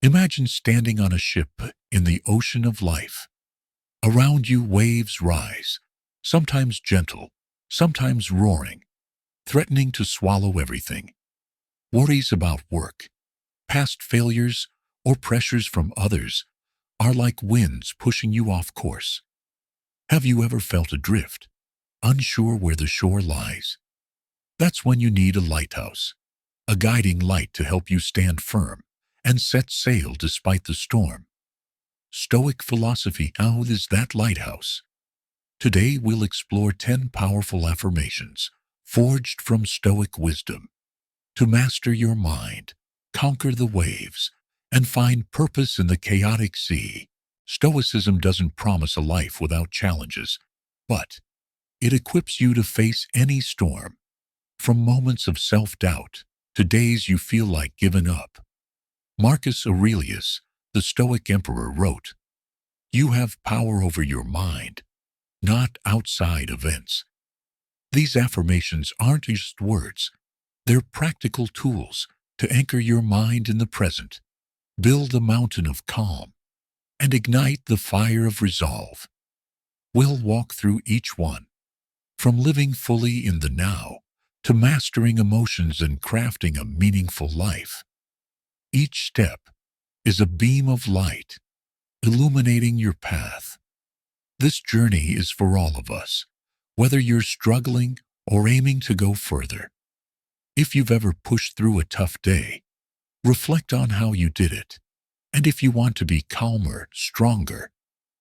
Imagine standing on a ship in the ocean of life. Around you waves rise, sometimes gentle, sometimes roaring, threatening to swallow everything. Worries about work, past failures, or pressures from others are like winds pushing you off course. Have you ever felt adrift, unsure where the shore lies? That's when you need a lighthouse, a guiding light to help you stand firm and set sail despite the storm. Stoic philosophy, how is that lighthouse? Today we'll explore 10 powerful affirmations forged from Stoic wisdom to master your mind, conquer the waves, and find purpose in the chaotic sea. Stoicism doesn't promise a life without challenges, but it equips you to face any storm, from moments of self-doubt to days you feel like giving up. Marcus Aurelius, the Stoic emperor, wrote, "You have power over your mind, not outside events." These affirmations aren't just words, they're practical tools to anchor your mind in the present, build a mountain of calm, and ignite the fire of resolve. We'll walk through each one, from living fully in the now to mastering emotions and crafting a meaningful life. Each step is a beam of light, illuminating your path. This journey is for all of us, whether you're struggling or aiming to go further. If you've ever pushed through a tough day, reflect on how you did it. And if you want to be calmer, stronger,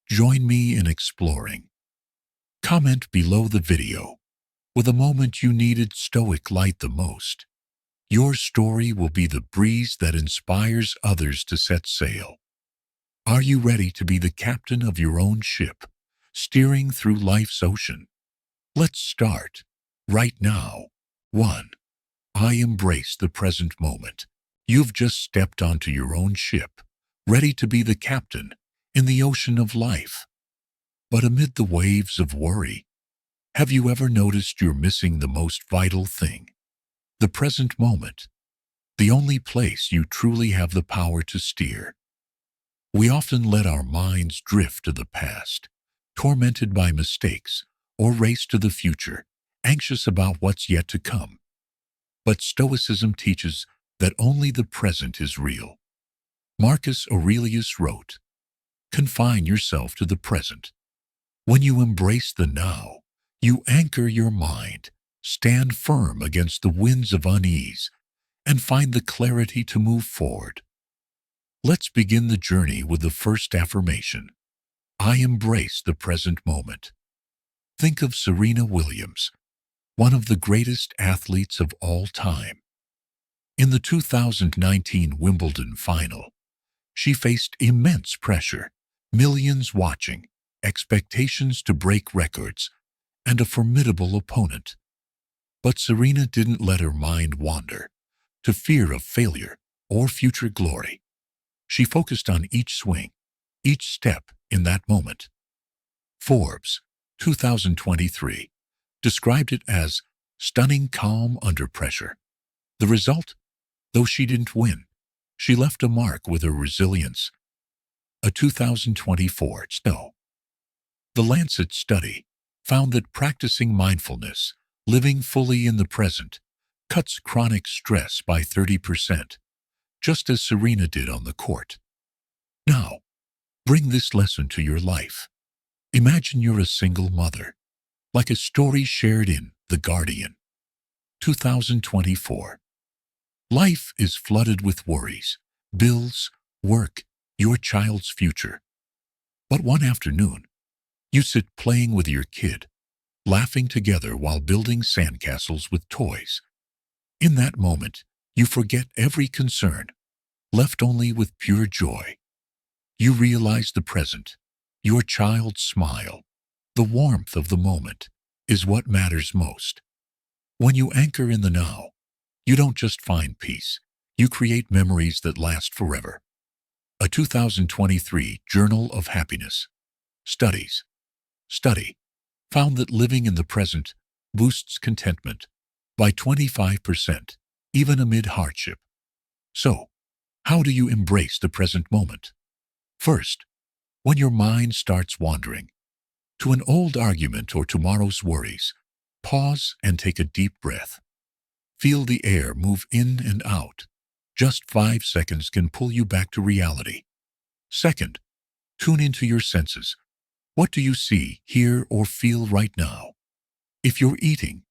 join me in exploring. Comment below the video with a moment you needed Stoic light the most. Your story will be the breeze that inspires others to set sail. Are you ready to be the captain of your own ship, steering through life's ocean? Let's start right now. 1. I embrace the present moment. You've just stepped onto your own ship, ready to be the captain in the ocean of life. But amid the waves of worry, have you ever noticed you're missing the most vital thing? The present moment, the only place you truly have the power to steer. We often let our minds drift to the past, tormented by mistakes, or race to the future, anxious about what's yet to come. But Stoicism teaches that only the present is real. Marcus Aurelius wrote, "Confine yourself to the present. When you embrace the now, you anchor your mind, stand firm against the winds of unease, and find the clarity to move forward." Let's begin the journey with the first affirmation. I embrace the present moment. Think of Serena Williams, one of the greatest athletes of all time. In the 2019 Wimbledon final, she faced immense pressure, millions watching, expectations to break records, and a formidable opponent. But Serena didn't let her mind wander to fear of failure or future glory. She focused on each swing, each step in that moment. Forbes, 2023, described it as stunning calm under pressure. The result? Though she didn't win, she left a mark with her resilience. A 2024 study. The Lancet study found that practicing mindfulness, living fully in the present, cuts chronic stress by 30%, just as Serena did on the court. Now, bring this lesson to your life. Imagine you're a single mother, like a story shared in The Guardian. 2024. Life is flooded with worries, bills, work, your child's future. But one afternoon, you sit playing with your kid, laughing together while building sandcastles with toys. In that moment, you forget every concern, left only with pure joy. You realize the present, your child's smile, the warmth of the moment, is what matters most. When you anchor in the now, you don't just find peace, you create memories that last forever. A 2023 Journal of Happiness study found that living in the present boosts contentment by 25%, even amid hardship. So, How do you embrace the present moment? First, when your mind starts wandering to an old argument or tomorrow's worries, pause and take a deep breath. Feel the air move in and out. Just 5 seconds can pull you back to reality. Second, tune into your senses. What do you see, hear, or feel right now? If you're eating,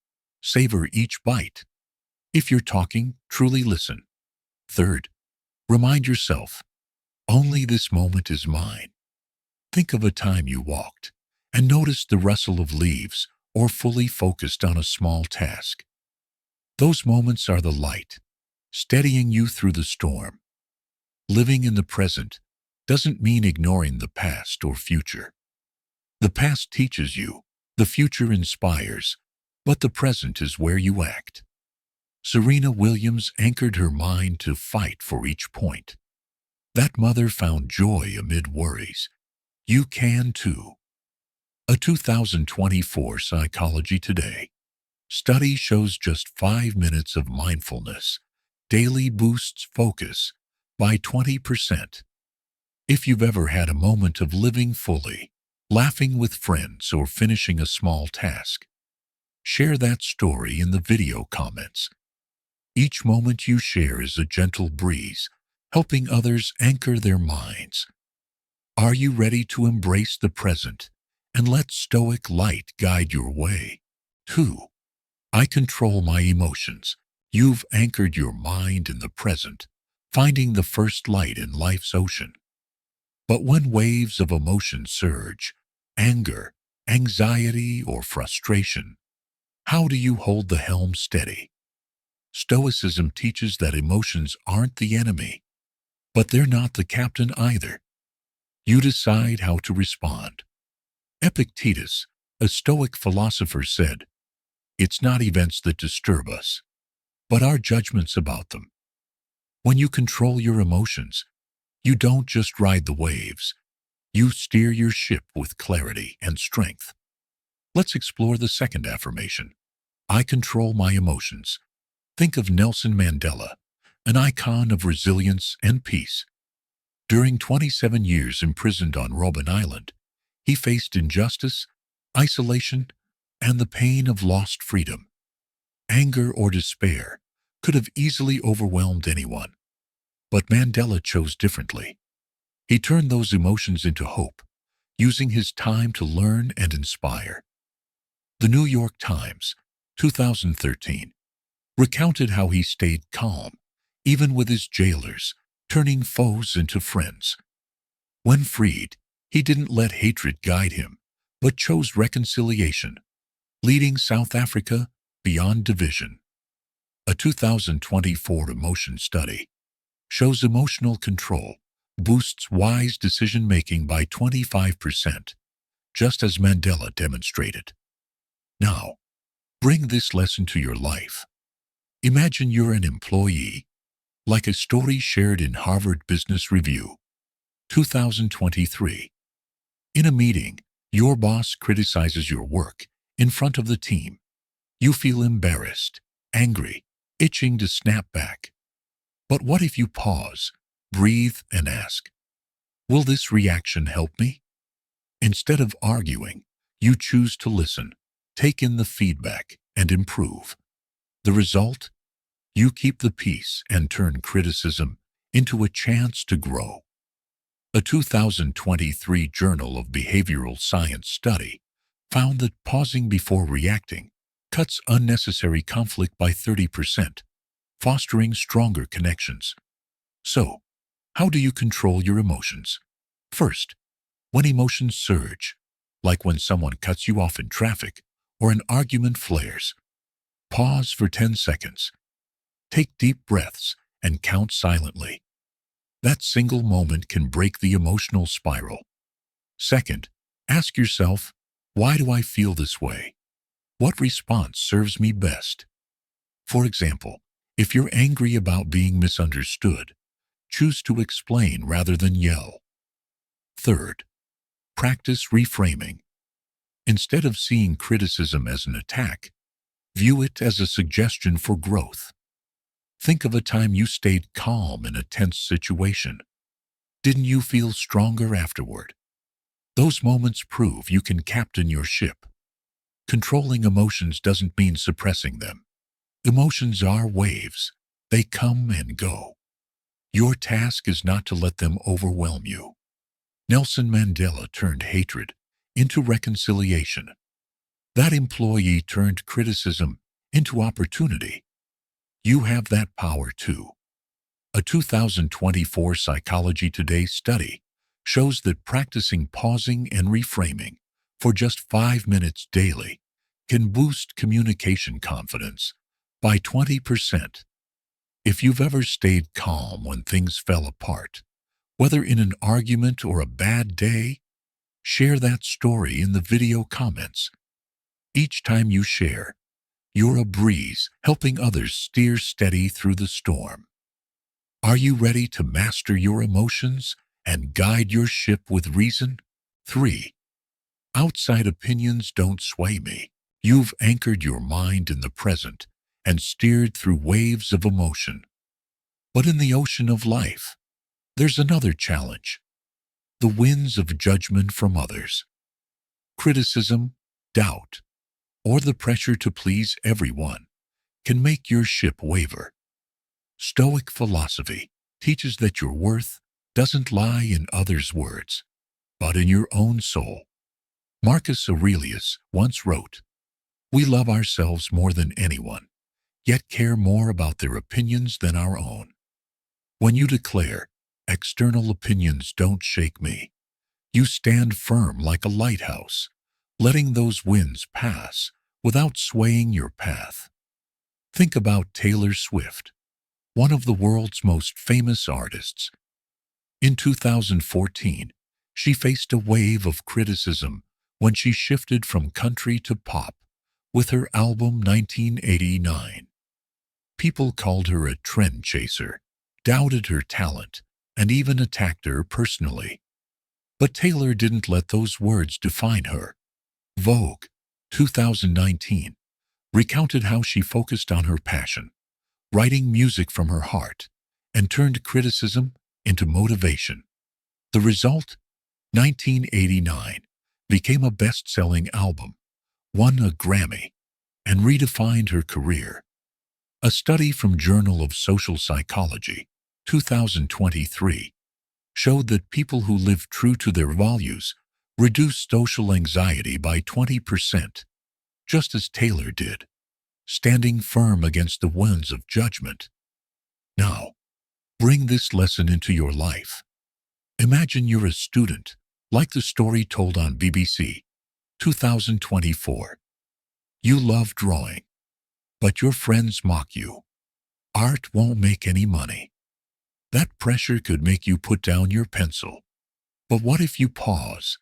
savor each bite. If you're talking, truly listen. Third, remind yourself, only this moment is mine. Think of a time you walked and noticed the rustle of leaves or fully focused on a small task. Those moments are the light, steadying you through the storm. Living in the present doesn't mean ignoring the past or future. The past teaches you, the future inspires, but the present is where you act. Serena Williams anchored her mind to fight for each point. That mother found joy amid worries. You can too. A 2024 Psychology Today study shows just 5 minutes of mindfulness daily boosts focus by 20%. If you've ever had a moment of living fully, laughing with friends, or finishing a small task, share that story in the video comments. Each moment you share is a gentle breeze, helping others anchor their minds. Are you ready to embrace the present and let Stoic light guide your way? 2. I control my emotions. You've anchored your mind in the present, finding the first light in life's ocean. But when waves of emotion surge, anger, anxiety, or frustration, how do you hold the helm steady? Stoicism teaches that emotions aren't the enemy, but they're not the captain either. You decide how to respond. Epictetus, a Stoic philosopher, said, "It's not events that disturb us, but our judgments about them." When you control your emotions, you don't just ride the waves, you steer your ship with clarity and strength. Let's explore the second affirmation. I control my emotions. Think of Nelson Mandela, an icon of resilience and peace. During 27 years imprisoned on Robben Island, he faced injustice, isolation, and the pain of lost freedom. Anger or despair could have easily overwhelmed anyone, but Mandela chose differently. He turned those emotions into hope, using his time to learn and inspire. The New York Times, 2013, recounted how he stayed calm, even with his jailers, turning foes into friends. When freed, he didn't let hatred guide him, but chose reconciliation, leading South Africa beyond division. A 2024 emotion study shows emotional control boosts wise decision-making by 25%, just as Mandela demonstrated. Now, bring this lesson to your life. Imagine you're an employee, like a story shared in Harvard Business Review, 2023. In a meeting, your boss criticizes your work in front of the team. You feel embarrassed, angry, itching to snap back. But what if you pause, breathe, and ask, will this reaction help me? Instead of arguing, you choose to listen, take in the feedback, and improve. The result? You keep the peace and turn criticism into a chance to grow. A 2023 Journal of Behavioral Science study found that pausing before reacting cuts unnecessary conflict by 30%, fostering stronger connections. So, how do you control your emotions? First, when emotions surge, like when someone cuts you off in traffic or an argument flares, pause for 10 seconds. Take deep breaths and count silently. That single moment can break the emotional spiral. Second, ask yourself, why do I feel this way? What response serves me best? For example, if you're angry about being misunderstood, choose to explain rather than yell. Third, practice reframing. Instead of seeing criticism as an attack, view it as a suggestion for growth. Think of a time you stayed calm in a tense situation. Didn't you feel stronger afterward? Those moments prove you can captain your ship. Controlling emotions doesn't mean suppressing them. Emotions are waves. They come and go. Your task is not to let them overwhelm you. Nelson Mandela turned hatred into reconciliation. That employee turned criticism into opportunity. You have that power too. A 2024 Psychology Today study shows that practicing pausing and reframing for just 5 minutes daily can boost communication confidence by 20%. If you've ever stayed calm when things fell apart, whether in an argument or a bad day, share that story in the video comments. Each time you share, you're a breeze helping others steer steady through the storm. Are you ready to master your emotions and guide your ship with reason? 3. Outside opinions don't sway me. You've anchored your mind in the present and steered through waves of emotion. But in the ocean of life, there's another challenge: the winds of judgment from others. Criticism, doubt, or the pressure to please everyone can make your ship waver. Stoic philosophy teaches that your worth doesn't lie in others' words, but in your own soul. Marcus Aurelius once wrote, "We love ourselves more than anyone, yet care more about their opinions than our own." When you declare, "External opinions don't shake me," you stand firm like a lighthouse, letting those winds pass without swaying your path. Think about Taylor Swift, one of the world's most famous artists. In 2014, she faced a wave of criticism when she shifted from country to pop with her album 1989. People called her a trend chaser, doubted her talent, and even attacked her personally. But Taylor didn't let those words define her. Vogue, 2019, recounted how she focused on her passion, writing music from her heart, and turned criticism into motivation. The result? 1989 became a best-selling album, won a Grammy, and redefined her career. A study from Journal of Social Psychology, 2023, showed that people who live true to their values reduce social anxiety by 20%, just as Taylor did, standing firm against the winds of judgment. Now, bring this lesson into your life. Imagine you're a student, like the story told on BBC, 2024. You love drawing, but your friends mock you. Art won't make any money. That pressure could make you put down your pencil. But what if you pause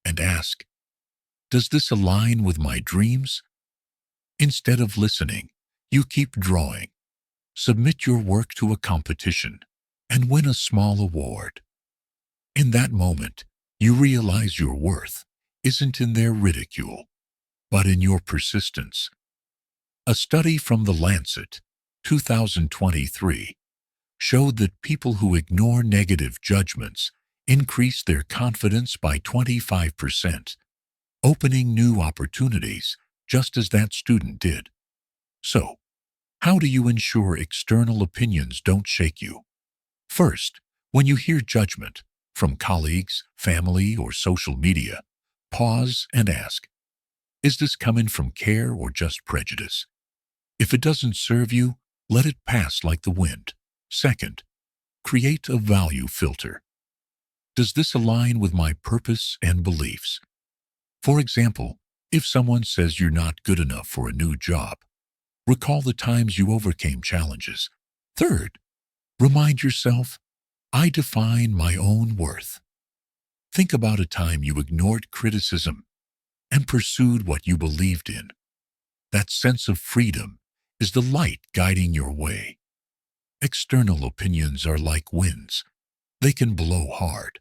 and ask, "Does this align with my dreams?" Instead of listening, you keep drawing. Submit your work to a competition and win a small award. In that moment, you realize your worth isn't in their ridicule, but in your persistence. A study from The Lancet, 2023, showed that people who ignore negative judgments increase their confidence by 25%, opening new opportunities just as that student did. So, how do you ensure external opinions don't shake you? First, when you hear judgment from colleagues, family, or social media, pause and ask, is this coming from care or just prejudice? If it doesn't serve you, let it pass like the wind. Second, create a value filter. Does this align with my purpose and beliefs? For example, if someone says you're not good enough for a new job, recall the times you overcame challenges. Third, remind yourself, I define my own worth. Think about a time you ignored criticism and pursued what you believed in. That sense of freedom is the light guiding your way. External opinions are like winds. They can blow hard,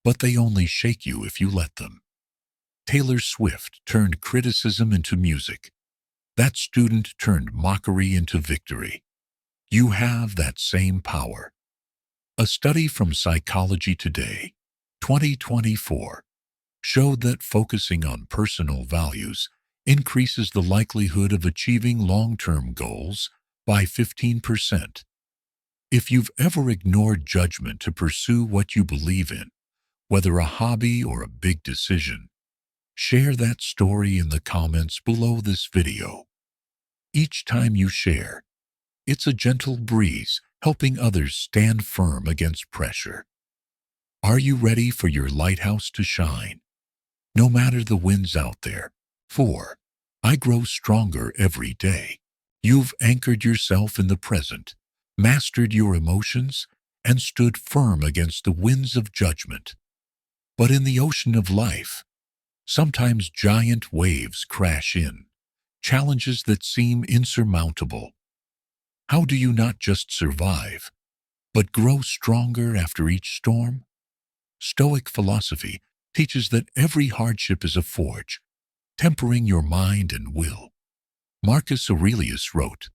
but they only shake you if you let them. Taylor Swift turned criticism into music. That student turned mockery into victory. You have that same power. A study from Psychology Today, 2024, showed that focusing on personal values increases the likelihood of achieving long-term goals by 15%. If you've ever ignored judgment to pursue what you believe in, whether a hobby or a big decision, share that story in the comments below this video. Each time you share, it's a gentle breeze helping others stand firm against pressure. Are you ready for your lighthouse to shine? No matter the winds out there. 4. I grow stronger every day. You've anchored yourself in the present, mastered your emotions, and stood firm against the winds of judgment. But in the ocean of life, sometimes giant waves crash in, challenges that seem insurmountable. How do you not just survive, but grow stronger after each storm? Stoic philosophy teaches that every hardship is a forge, tempering your mind and will. Marcus Aurelius wrote,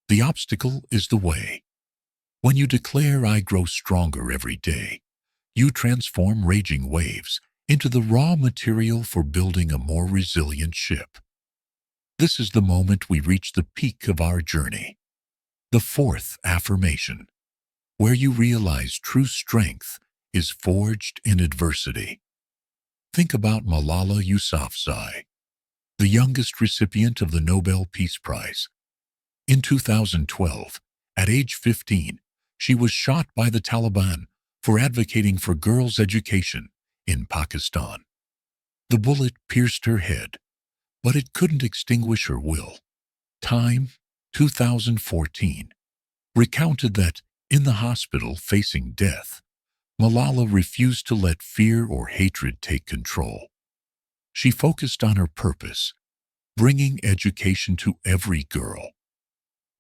"The obstacle is the way." When you declare, "I grow stronger every day," you transform raging waves into the raw material for building a more resilient ship. This is the moment we reach the peak of our journey. The fourth affirmation, where you realize true strength is forged in adversity. Think about Malala Yousafzai, the youngest recipient of the Nobel Peace Prize. In 2012, at age 15, she was shot by the Taliban for advocating for girls' education in Pakistan. The bullet pierced her head, but it couldn't extinguish her will. Time, 2014, recounted that in the hospital facing death, Malala refused to let fear or hatred take control. She focused on her purpose, bringing education to every girl.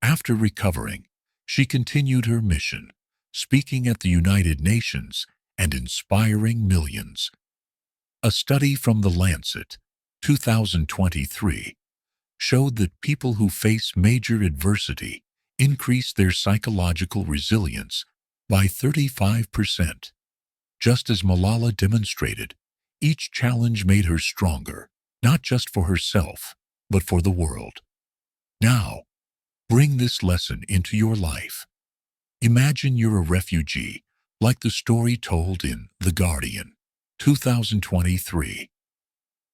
After recovering, she continued her mission, speaking at the United Nations and inspiring millions. A study from The Lancet, 2023, showed that people who face major adversity increase their psychological resilience by 35%. Just as Malala demonstrated, each challenge made her stronger, not just for herself, but for the world. Now, bring this lesson into your life. Imagine you're a refugee, like the story told in The Guardian, 2023.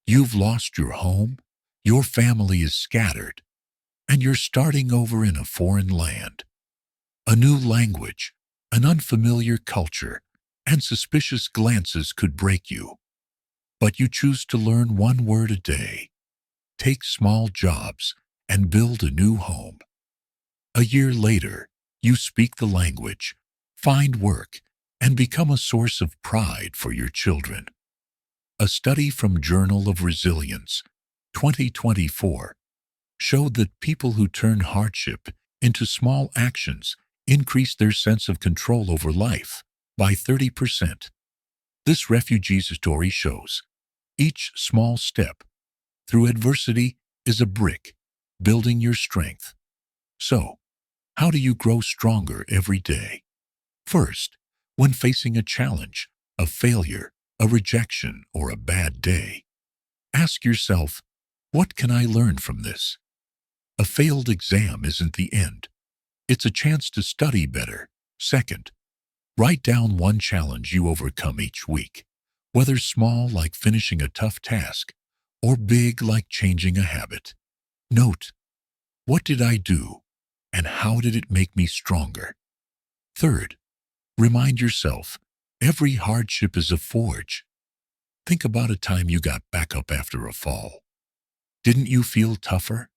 You've lost your home, your family is scattered, and you're starting over in a foreign land. A new language, an unfamiliar culture, and suspicious glances could break you. But you choose to learn one word a day, take small jobs, and build a new home. A year later, you speak the language, find work, and become a source of pride for your children. A study from Journal of Resilience, 2024, showed that people who turn hardship into small actions increase their sense of control over life by 30%. This refugee's story shows each small step through adversity is a brick, building your strength. So, how do you grow stronger every day? First, when facing a challenge, a failure, a rejection, or a bad day, ask yourself, what can I learn from this? A failed exam isn't the end. It's a chance to study better. Second, write down one challenge you overcome each week, whether small like finishing a tough task or big like changing a habit. Note, what did I do and how did it make me stronger? Third, remind yourself, every hardship is a forge. Think about a time you got back up after a fall. Didn't you feel tougher?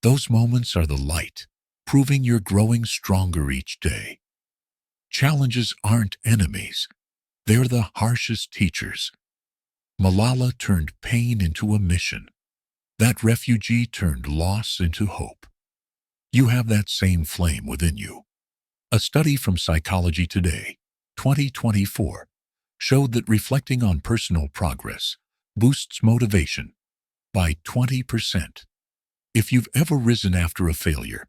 Those moments are the light, proving you're growing stronger each day. Challenges aren't enemies. They're the harshest teachers. Malala turned pain into a mission. That refugee turned loss into hope. You have that same flame within you. A study from Psychology Today, 2024, showed that reflecting on personal progress boosts motivation by 20%. If you've ever risen after a failure,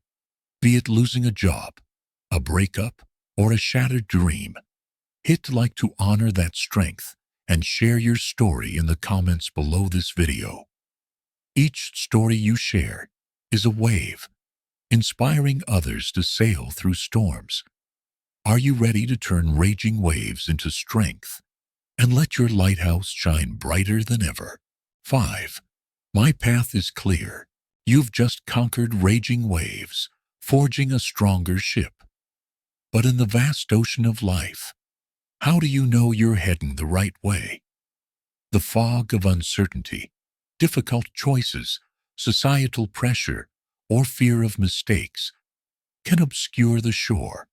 Be it losing a job, a breakup, or a shattered dream, hit like to honor that strength and share your story in the comments below this video. Each story you share is a wave, inspiring others to sail through storms. Are you ready to turn raging waves into strength and let your lighthouse shine brighter than ever? 5. My path is clear. You've just conquered raging waves, forging a stronger ship. But in the vast ocean of life, how do you know you're heading the right way? The fog of uncertainty, difficult choices, societal pressure, or fear of mistakes can obscure the shore.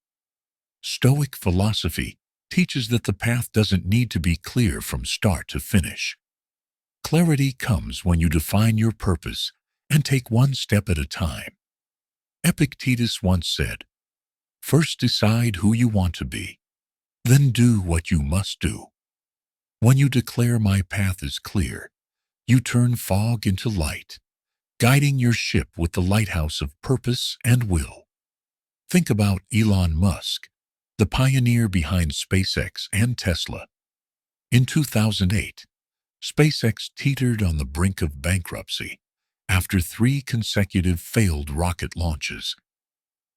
Stoic philosophy teaches that the path doesn't need to be clear from start to finish. Clarity comes when you define your purpose and take one step at a time. Epictetus once said, "First decide who you want to be, then do what you must do." When you declare my path is clear, you turn fog into light, guiding your ship with the lighthouse of purpose and will. Think about Elon Musk, the pioneer behind SpaceX and Tesla. In 2008, SpaceX teetered on the brink of bankruptcy after 3 consecutive failed rocket launches.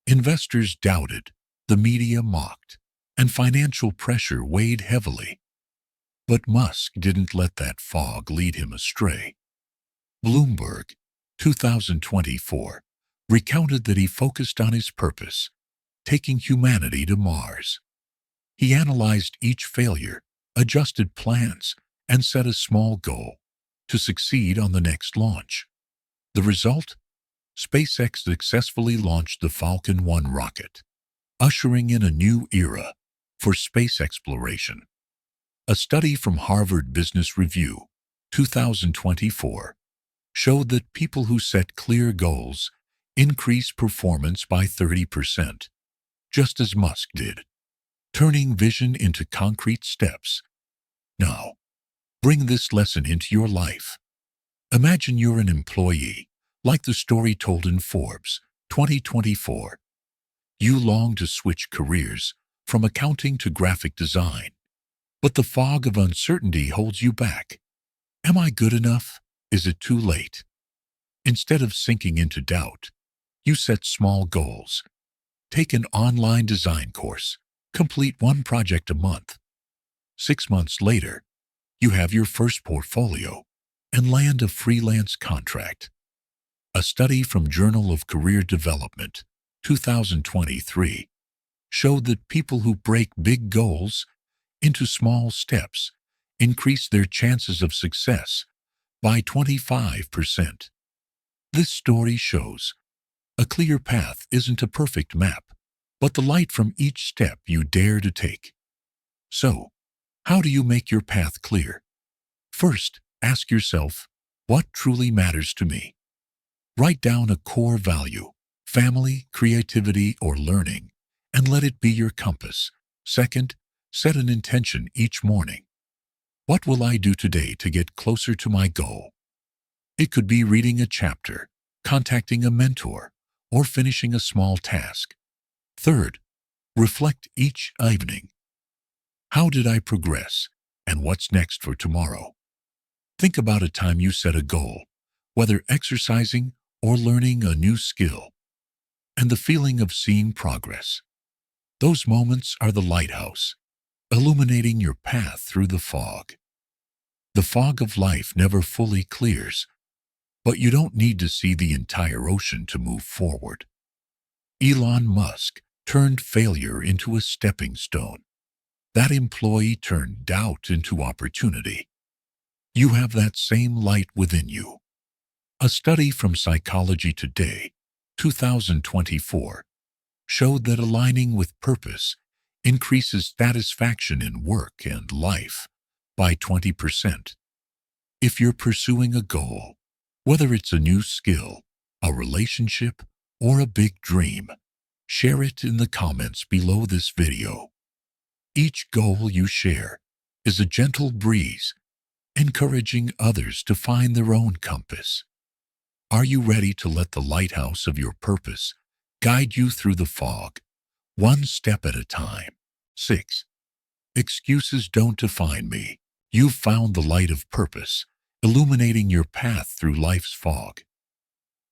Investors doubted, the media mocked, and financial pressure weighed heavily. But Musk didn't let that fog lead him astray. Bloomberg, 2024, recounted that he focused on his purpose, taking humanity to Mars. He analyzed each failure, adjusted plans, and set a small goal to succeed on the next launch. The result? SpaceX successfully launched the Falcon 1 rocket, ushering in a new era for space exploration. A study from Harvard Business Review, 2024, showed that people who set clear goals increase performance by 30%, just as Musk did, turning vision into concrete steps. Now, bring this lesson into your life. Imagine you're an employee, like the story told in Forbes, 2024. You long to switch careers from accounting to graphic design, but the fog of uncertainty holds you back. Am I good enough? Is it too late? Instead of sinking into doubt, you set small goals. Take an online design course, complete 1 project a month. 6 months later, you have your first portfolio and land a freelance contract. A study from Journal of Career Development, 2023, showed that people who break big goals into small steps increase their chances of success by 25%. This story shows a clear path isn't a perfect map, but the light from each step you dare to take. So, how do you make your path clear? First, ask yourself, what truly matters to me? Write down a core value, family, creativity, or learning, and let it be your compass. Second, set an intention each morning. What will I do today to get closer to my goal? It could be reading a chapter, contacting a mentor, or finishing a small task. Third, reflect each evening. How did I progress, and what's next for tomorrow? Think about a time you set a goal, whether exercising or learning a new skill, and the feeling of seeing progress. Those moments are the lighthouse, illuminating your path through the fog. The fog of life never fully clears, but you don't need to see the entire ocean to move forward. Elon Musk turned failure into a stepping stone. That employee turned doubt into opportunity. You have that same light within you. A study from Psychology Today, 2024, showed that aligning with purpose increases satisfaction in work and life by 20%. If you're pursuing a goal, whether it's a new skill, a relationship, or a big dream, share it in the comments below this video. Each goal you share is a gentle breeze, encouraging others to find their own compass. Are you ready to let the lighthouse of your purpose guide you through the fog, one step at a time. 6. Excuses don't define me. You've found the light of purpose, illuminating your path through life's fog.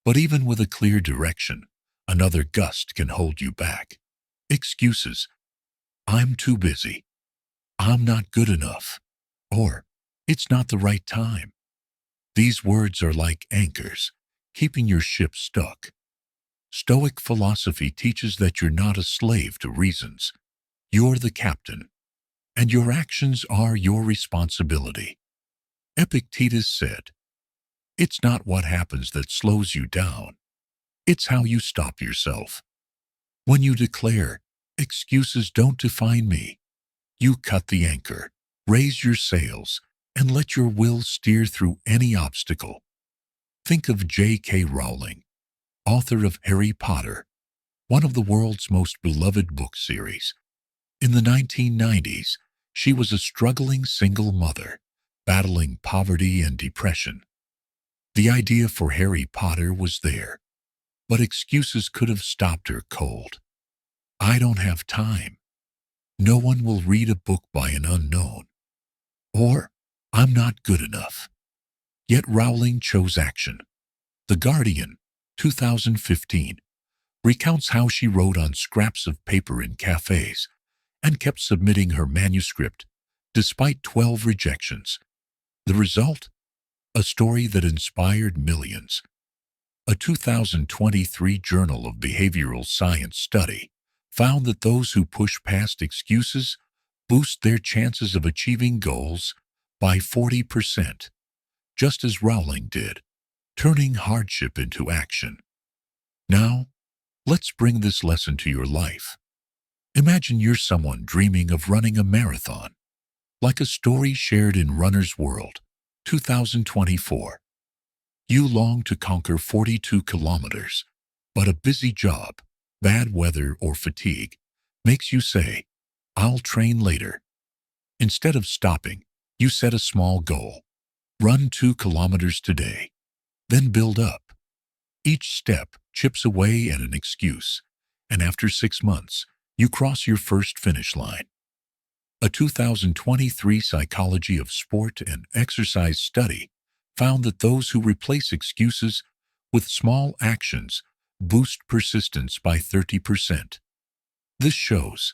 But even with a clear direction, another gust can hold you back. Excuses. I'm too busy. I'm not good enough. Or, it's not the right time. These words are like anchors, keeping your ship stuck. Stoic philosophy teaches that you're not a slave to reasons. You're the captain, and your actions are your responsibility. Epictetus said, "It's not what happens that slows you down. It's how you stop yourself." When you declare, "Excuses don't define me," you cut the anchor, raise your sails, and let your will steer through any obstacle. Think of J.K. Rowling, author of Harry Potter, one of the world's most beloved book series. In the 1990s, she was a struggling single mother, battling poverty and depression. The idea for Harry Potter was there, but excuses could have stopped her cold. I don't have time. No one will read a book by an unknown. Or, I'm not good enough. Yet Rowling chose action. The Guardian, 2015, recounts how she wrote on scraps of paper in cafes and kept submitting her manuscript despite 12 rejections. The result? A story that inspired millions. A 2023 Journal of Behavioral Science study found that those who push past excuses boost their chances of achieving goals by 40%, just as Rowling did, turning hardship into action. Now, let's bring this lesson to your life. Imagine you're someone dreaming of running a marathon, like a story shared in Runner's World, 2024. You long to conquer 42 kilometers, but a busy job, bad weather, or fatigue makes you say, "I'll train later." Instead of stopping, you set a small goal. Run 2 kilometers today, then build up. Each step chips away at an excuse, and after 6 months, you cross your first finish line. A 2023 Psychology of Sport and Exercise study found that those who replace excuses with small actions boost persistence by 30%. This shows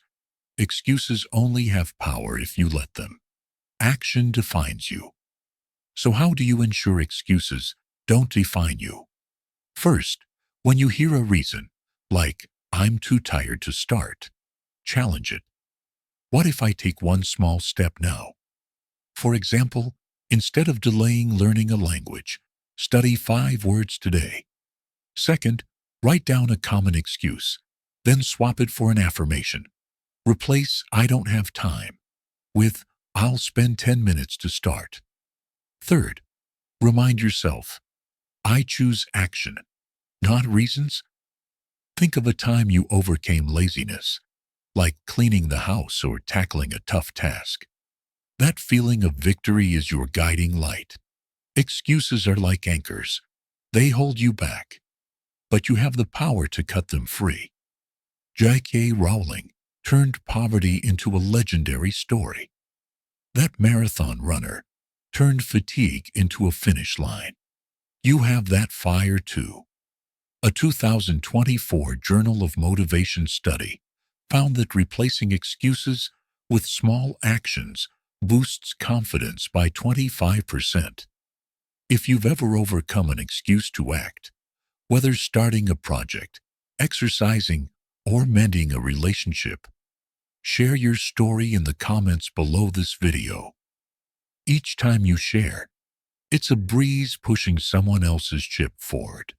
excuses only have power if you let them. Action defines you. So how do you ensure excuses don't define you? First, when you hear a reason, like, "I'm too tired to start," challenge it. What if I take one small step now? For example, instead of delaying learning a language, study 5 words today. Second, write down a common excuse, then swap it for an affirmation. Replace "I don't have time" with "I'll spend 10 minutes to start." Third, remind yourself, I choose action, not reasons. Think of a time you overcame laziness, like cleaning the house or tackling a tough task. That feeling of victory is your guiding light. Excuses are like anchors. They hold you back, but you have the power to cut them free. J.K. Rowling turned poverty into a legendary story. That marathon runner turned fatigue into a finish line. You have that fire too. A 2024 Journal of Motivation study found that replacing excuses with small actions boosts confidence by 25%. If you've ever overcome an excuse to act, whether starting a project, exercising, or mending a relationship, share your story in the comments below this video. Each time you share, it's a breeze pushing someone else's ship forward.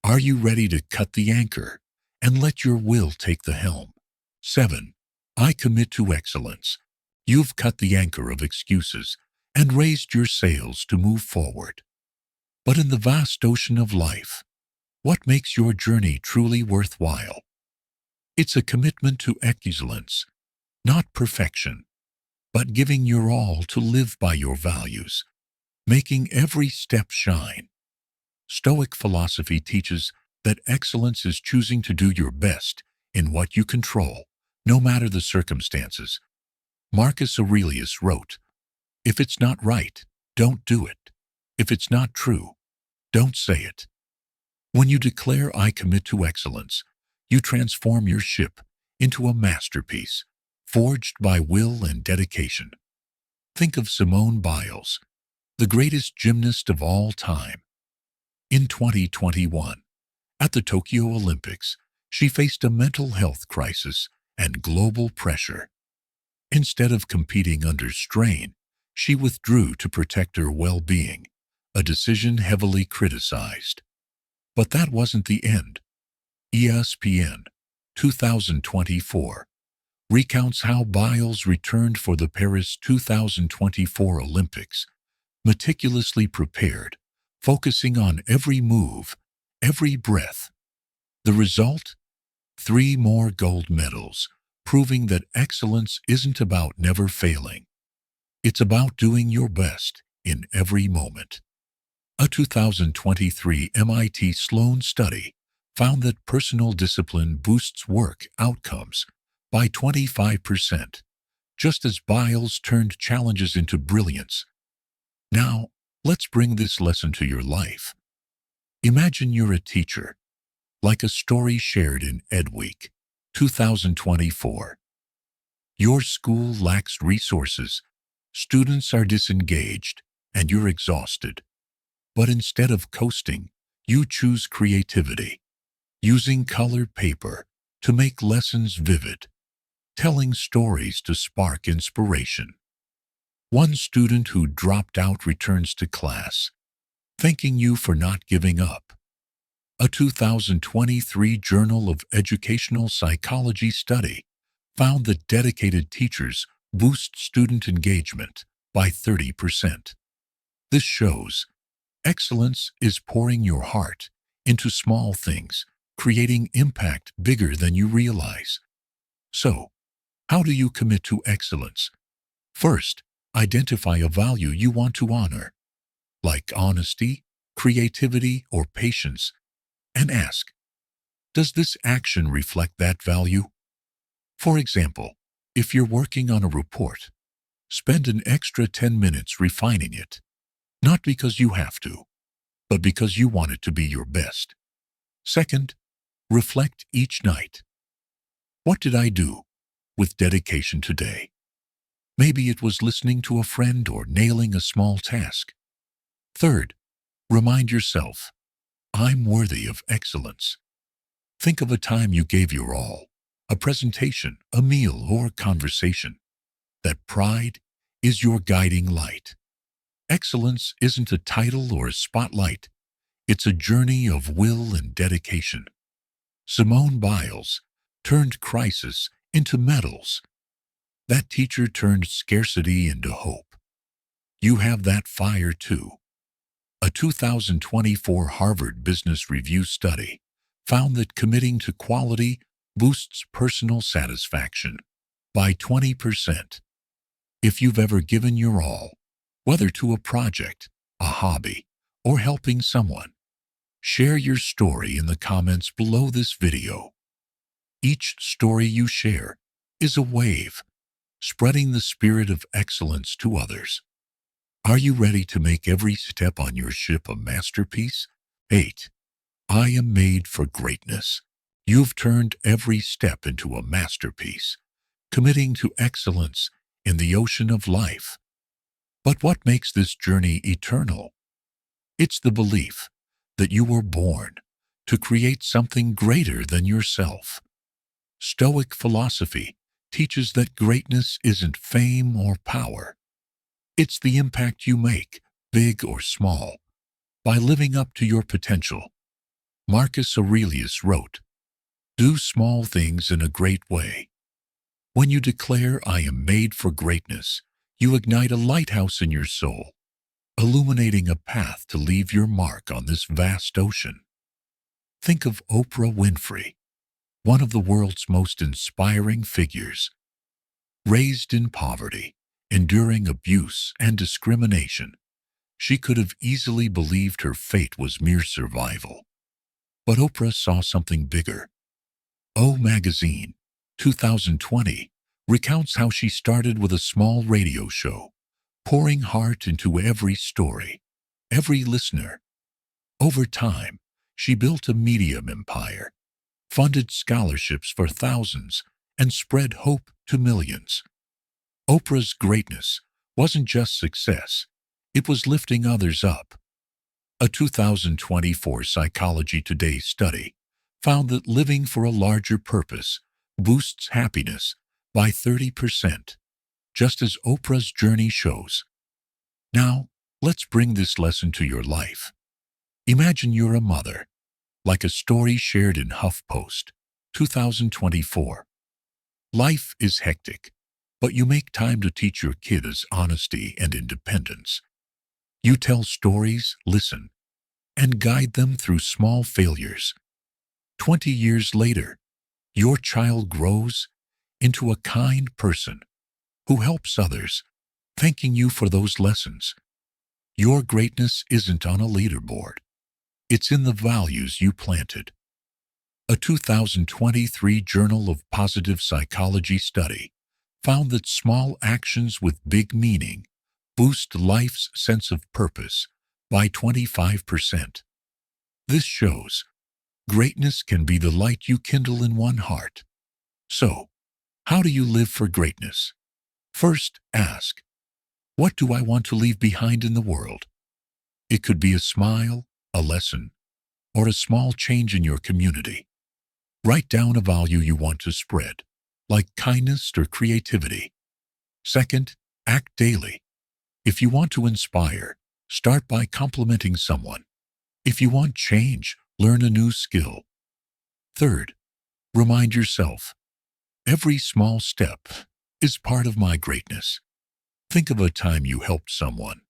Are you ready to cut the anchor and let your will take the helm? 7. I commit to excellence. You've cut the anchor of excuses and raised your sails to move forward. But in the vast ocean of life, what makes your journey truly worthwhile? It's a commitment to excellence, not perfection, but giving your all to live by your values, making every step shine. Stoic philosophy teaches that excellence is choosing to do your best in what you control, no matter the circumstances. Marcus Aurelius wrote, "If it's not right, don't do it. If it's not true, don't say it." When you declare, "I commit to excellence," you transform your ship into a masterpiece, forged by will and dedication. Think of Simone Biles, the greatest gymnast of all time. In 2021, at the Tokyo Olympics, she faced a mental health crisis and global pressure. Instead of competing under strain, she withdrew to protect her well-being, a decision heavily criticized. But that wasn't the end. ESPN 2024 recounts how Biles returned for the Paris 2024 Olympics, meticulously prepared, focusing on every move, every breath. The result? 3 more gold medals, proving that excellence isn't about never failing. It's about doing your best in every moment. A 2023 MIT Sloan study found that personal discipline boosts work outcomes by 25%, just as Biles turned challenges into brilliance. Now, let's bring this lesson to your life. Imagine you're a teacher, like a story shared in EdWeek 2024. Your school lacks resources, students are disengaged, and you're exhausted. But instead of coasting, you choose creativity, using colored paper to make lessons vivid, telling stories to spark inspiration. One student who dropped out returns to class, thanking you for not giving up. A 2023 Journal of Educational Psychology study found that dedicated teachers boost student engagement by 30%. This shows excellence is pouring your heart into small things, creating impact bigger than you realize. So, how do you commit to excellence? First, identify a value you want to honor, like honesty, creativity, or patience, and ask, does this action reflect that value? For example, if you're working on a report, spend an extra 10 minutes refining it, not because you have to, but because you want it to be your best. Second, reflect each night. What did I do with dedication today? Maybe it was listening to a friend or nailing a small task. Third, remind yourself, I'm worthy of excellence. Think of a time you gave your all, a presentation, a meal, or a conversation. That pride is your guiding light. Excellence isn't a title or a spotlight. It's a journey of will and dedication. Simone Biles turned crisis into medals. That teacher turned scarcity into hope. You have that fire too. A 2024 Harvard Business Review study found that committing to quality boosts personal satisfaction by 20%. If you've ever given your all, whether to a project, a hobby, or helping someone, share your story in the comments below this video. Each story you share is a wave, spreading the spirit of excellence to others. Are you ready to make every step on your ship a masterpiece? 8. I am made for greatness. You've turned every step into a masterpiece, committing to excellence in the ocean of life. But what makes this journey eternal? It's the belief that you were born to create something greater than yourself. Stoic philosophy teaches that greatness isn't fame or power. It's the impact you make, big or small, by living up to your potential. Marcus Aurelius wrote, "Do small things in a great way." When you declare, "I am made for greatness," you ignite a lighthouse in your soul, illuminating a path to leave your mark on this vast ocean. Think of Oprah Winfrey, one of the world's most inspiring figures. Raised in poverty, enduring abuse and discrimination, she could have easily believed her fate was mere survival. But Oprah saw something bigger. O Magazine, 2020, recounts how she started with a small radio show, pouring heart into every story, every listener. Over time, she built a medium empire, funded scholarships for thousands, and spread hope to millions. Oprah's greatness wasn't just success, it was lifting others up. A 2024 Psychology Today study found that living for a larger purpose boosts happiness by 30%, just as Oprah's journey shows. Now, let's bring this lesson to your life. Imagine you're a mother, like a story shared in HuffPost, 2024. Life is hectic, but you make time to teach your kids honesty and independence. You tell stories, listen, and guide them through small failures. 20 years later, your child grows into a kind person who helps others, thanking you for those lessons. Your greatness isn't on a leaderboard. It's in the values you planted. A 2023 Journal of Positive Psychology study found that small actions with big meaning boost life's sense of purpose by 25%. This shows greatness can be the light you kindle in one heart. So, how do you live for greatness? First, ask, what do I want to leave behind in the world? It could be a smile, a lesson, or a small change in your community. Write down a value you want to spread, like kindness or creativity. Second, act daily. If you want to inspire, start by complimenting someone. If you want change, learn a new skill. Third, remind yourself, every small step is part of my greatness. Think of a time you helped someone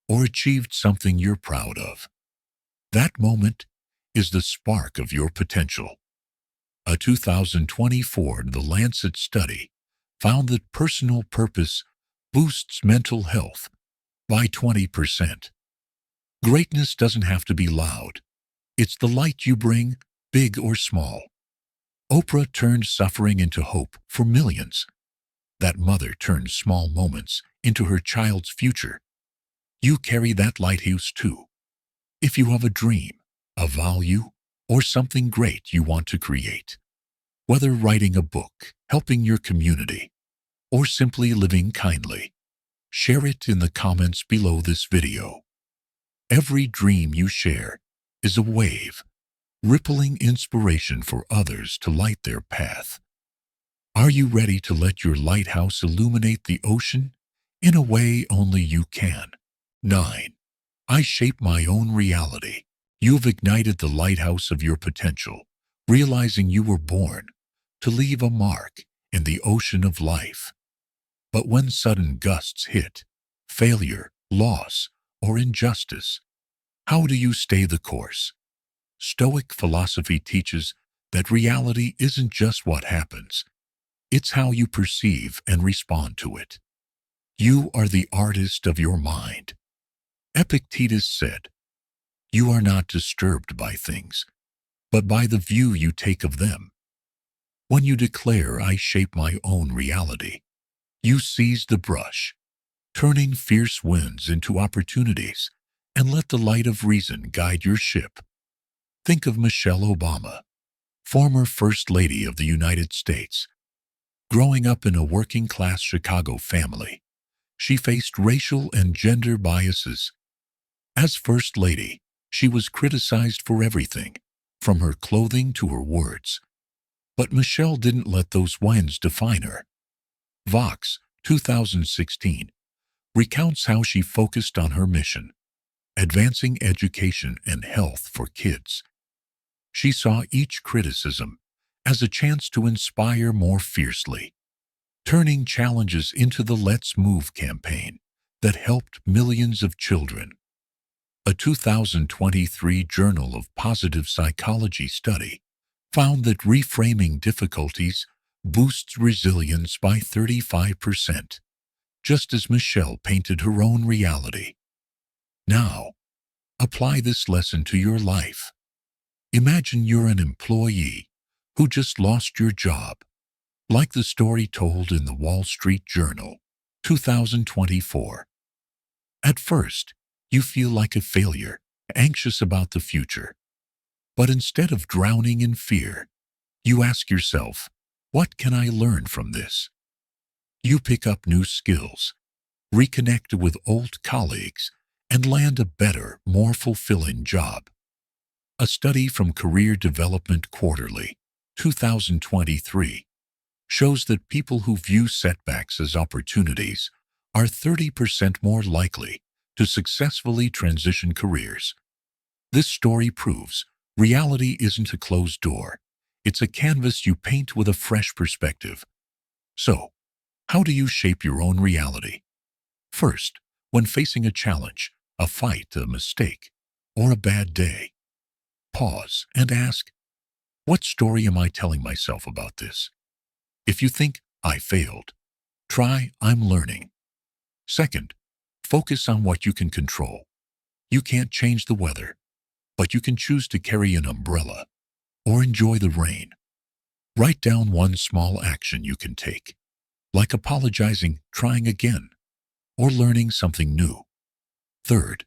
or achieved something you're proud of. That moment is the spark of your potential. A 2024 The Lancet study found that personal purpose boosts mental health by 20%. Greatness doesn't have to be loud. It's the light you bring, big or small. Oprah turned suffering into hope for millions. That mother turned small moments into her child's future. You carry that lighthouse too. If you have a dream, a value, or something great you want to create, whether writing a book, helping your community, or simply living kindly, share it in the comments below this video. Every dream you share is a wave, rippling inspiration for others to light their path. Are you ready to let your lighthouse illuminate the ocean in a way only you can? 9. I shape my own reality. You've ignited the lighthouse of your potential, realizing you were born to leave a mark in the ocean of life. But when sudden gusts hit, failure, loss, or injustice, how do you stay the course? Stoic philosophy teaches that reality isn't just what happens, it's how you perceive and respond to it. You are the artist of your mind. Epictetus said, "You are not disturbed by things, but by the view you take of them." When you declare, "I shape my own reality," you seize the brush, turning fierce winds into opportunities, and let the light of reason guide your ship. Think of Michelle Obama, former First Lady of the United States. Growing up in a working-class Chicago family, she faced racial and gender biases. As First Lady, she was criticized for everything, from her clothing to her words. But Michelle didn't let those winds define her. Vox, 2016, recounts how she focused on her mission, advancing education and health for kids. She saw each criticism as a chance to inspire more fiercely, turning challenges into the Let's Move campaign that helped millions of children. A 2023 Journal of Positive Psychology study found that reframing difficulties boosts resilience by 35%, just as Michelle painted her own reality. Now, apply this lesson to your life. Imagine you're an employee who just lost your job, like the story told in the Wall Street Journal, 2024. At first, you feel like a failure, anxious about the future. But instead of drowning in fear, you ask yourself, what can I learn from this? You pick up new skills, reconnect with old colleagues, and land a better, more fulfilling job. A study from Career Development Quarterly, 2023, shows that people who view setbacks as opportunities are 30% more likely to successfully transition careers. This story proves reality isn't a closed door. It's a canvas you paint with a fresh perspective. So, how do you shape your own reality? First, when facing a challenge, a fight, a mistake, or a bad day, pause and ask, what story am I telling myself about this? If you think, I failed, try, I'm learning. Second, focus on what you can control. You can't change the weather, but you can choose to carry an umbrella or enjoy the rain. Write down one small action you can take, like apologizing, trying again, or learning something new. Third,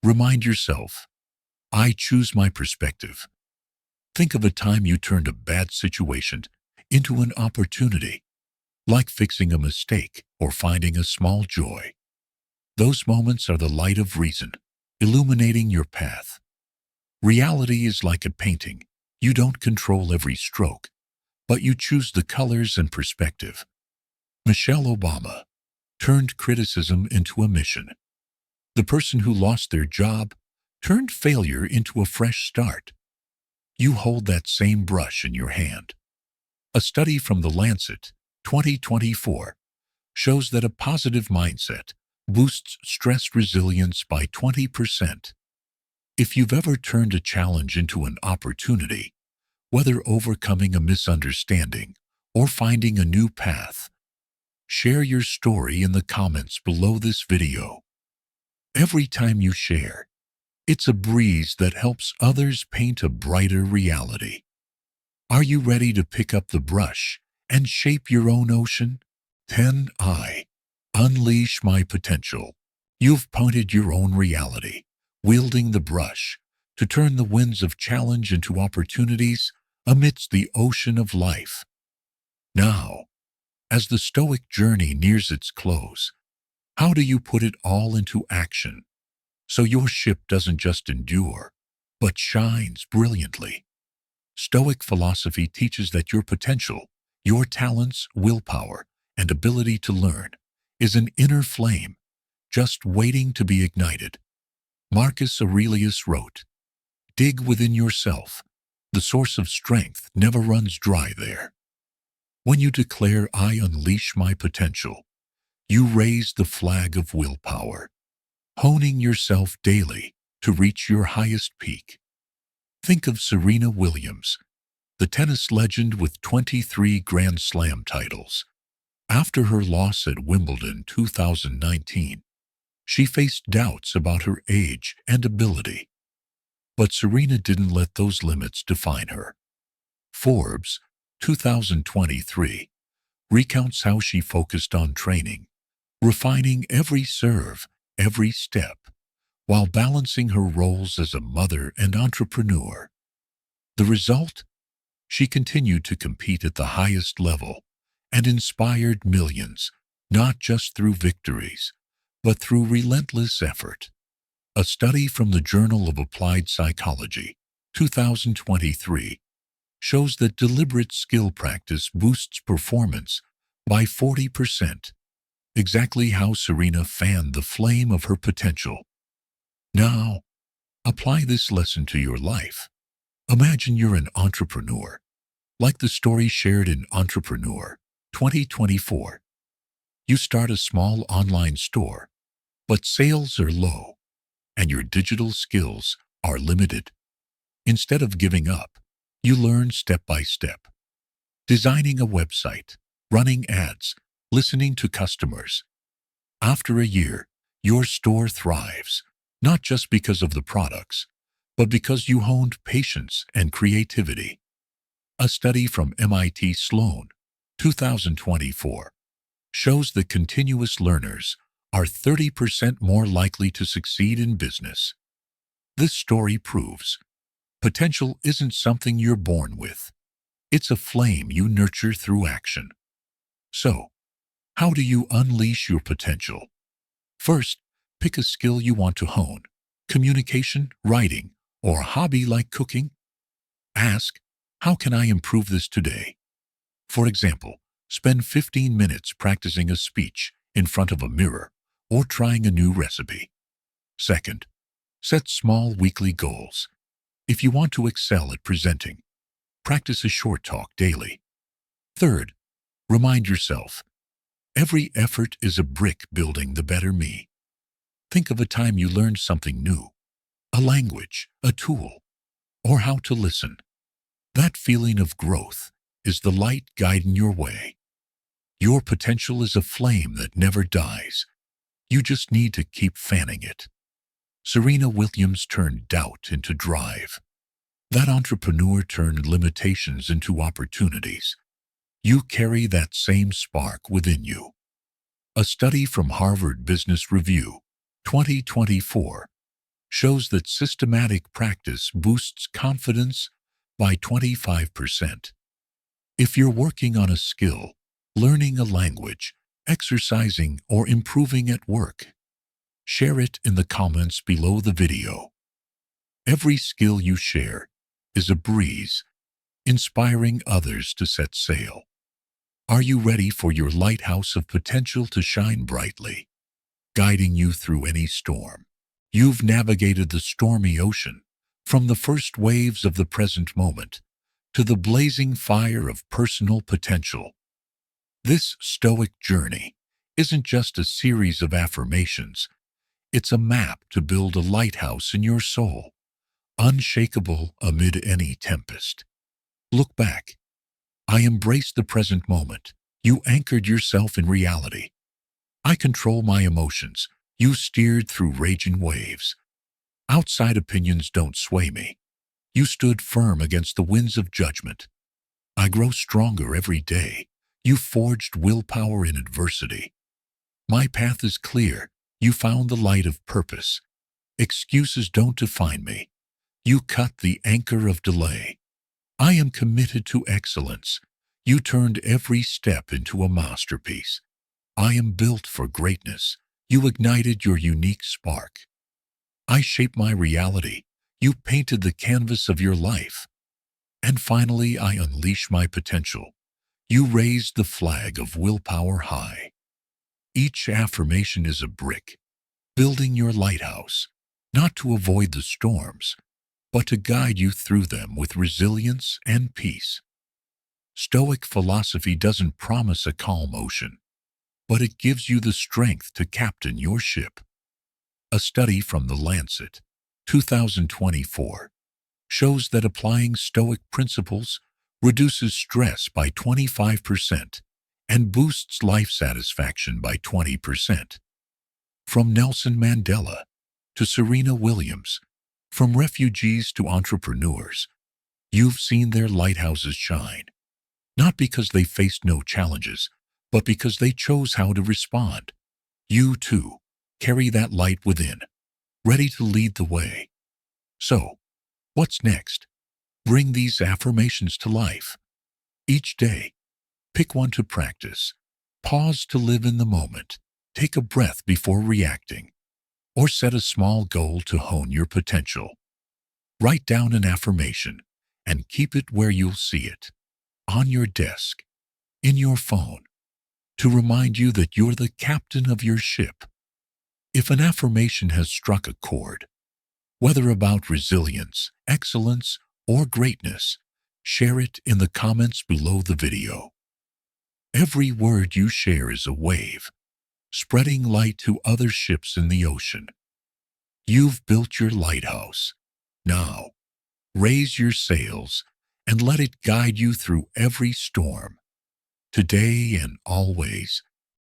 remind yourself, I choose my perspective. Think of a time you turned a bad situation into an opportunity, like fixing a mistake or finding a small joy. Those moments are the light of reason, illuminating your path. Reality is like a painting. You don't control every stroke, but you choose the colors and perspective. Michelle Obama turned criticism into a mission. The person who lost their job turned failure into a fresh start. You hold that same brush in your hand. A study from The Lancet, 2024, shows that a positive mindset boosts stress resilience by 20%. If you've ever turned a challenge into an opportunity, whether overcoming a misunderstanding or finding a new path, share your story in the comments below this video. Every time you share, it's a breeze that helps others paint a brighter reality. Are you ready to pick up the brush and shape your own ocean? 10. I unleash my potential. You've painted your own reality, wielding the brush to turn the winds of challenge into opportunities amidst the ocean of life. Now, as the Stoic journey nears its close, how do you put it all into action so your ship doesn't just endure, but shines brilliantly? Stoic philosophy teaches that your potential, your talents, willpower, and ability to learn is an inner flame just waiting to be ignited. Marcus Aurelius wrote, dig within yourself. The source of strength never runs dry there. When you declare, I unleash my potential, you raise the flag of willpower, honing yourself daily to reach your highest peak. Think of Serena Williams, the tennis legend with 23 Grand Slam titles. After her loss at Wimbledon 2019, she faced doubts about her age and ability. But Serena didn't let those limits define her. Forbes, 2023, recounts how she focused on training, refining every serve, every step, while balancing her roles as a mother and entrepreneur. The result? She continued to compete at the highest level and inspired millions, not just through victories, but through relentless effort. A study from the Journal of Applied Psychology, 2023, shows that deliberate skill practice boosts performance by 40%, exactly how Serena fanned the flame of her potential. Now, apply this lesson to your life. Imagine you're an entrepreneur, like the story shared in Entrepreneur, 2024. You start a small online store, but sales are low, and your digital skills are limited. Instead of giving up, you learn step by step. Designing a website, running ads, listening to customers. After a year, your store thrives, not just because of the products, but because you honed patience and creativity. A study from MIT Sloan, 2024, shows that continuous learners are 30% more likely to succeed in business. This story proves potential isn't something you're born with. It's a flame you nurture through action. So, how do you unleash your potential? First, pick a skill you want to hone: communication, writing, or a hobby like cooking. Ask, how can I improve this today? For example, spend 15 minutes practicing a speech in front of a mirror or trying a new recipe. Second, set small weekly goals. If you want to excel at presenting, practice a short talk daily. Third, remind yourself, every effort is a brick building the better me. Think of a time you learned something new, a language, a tool, or how to listen. That feeling of growth is the light guiding your way. Your potential is a flame that never dies. You just need to keep fanning it. Serena Williams turned doubt into drive. That entrepreneur turned limitations into opportunities. You carry that same spark within you. A study from Harvard Business Review, 2024, shows that systematic practice boosts confidence by 25%. If you're working on a skill, learning a language, exercising, or improving at work, share it in the comments below the video. Every skill you share is a breeze, inspiring others to set sail. Are you ready for your lighthouse of potential to shine brightly, guiding you through any storm? You've navigated the stormy ocean, from the first waves of the present moment to the blazing fire of personal potential. This Stoic journey isn't just a series of affirmations. It's a map to build a lighthouse in your soul, unshakable amid any tempest. Look back. I embraced the present moment. You anchored yourself in reality. I control my emotions. You steered through raging waves. Outside opinions don't sway me. You stood firm against the winds of judgment. I grow stronger every day. You forged willpower in adversity. My path is clear. You found the light of purpose. Excuses don't define me. You cut the anchor of delay. I am committed to excellence. You turned every step into a masterpiece. I am built for greatness. You ignited your unique spark. I shape my reality. You painted the canvas of your life. And finally, I unleash my potential. You raised the flag of willpower high. Each affirmation is a brick, building your lighthouse, not to avoid the storms, but to guide you through them with resilience and peace. Stoic philosophy doesn't promise a calm ocean, but it gives you the strength to captain your ship. A study from The Lancet, 2024, shows that applying Stoic principles reduces stress by 25% and boosts life satisfaction by 20%. From Nelson Mandela to Serena Williams, from refugees to entrepreneurs, you've seen their lighthouses shine, not because they faced no challenges, but because they chose how to respond. You, too, carry that light within, ready to lead the way. So, what's next? Bring these affirmations to life. Each day, pick one to practice. Pause to live in the moment. Take a breath before reacting. Or set a small goal to hone your potential. Write down an affirmation and keep it where you'll see it. On your desk, in your phone, to remind you that you're the captain of your ship. If an affirmation has struck a chord, whether about resilience, excellence, or greatness, share it in the comments below the video. Every word you share is a wave, spreading light to other ships in the ocean. You've built your lighthouse. Now, raise your sails and let it guide you through every storm. Today and always,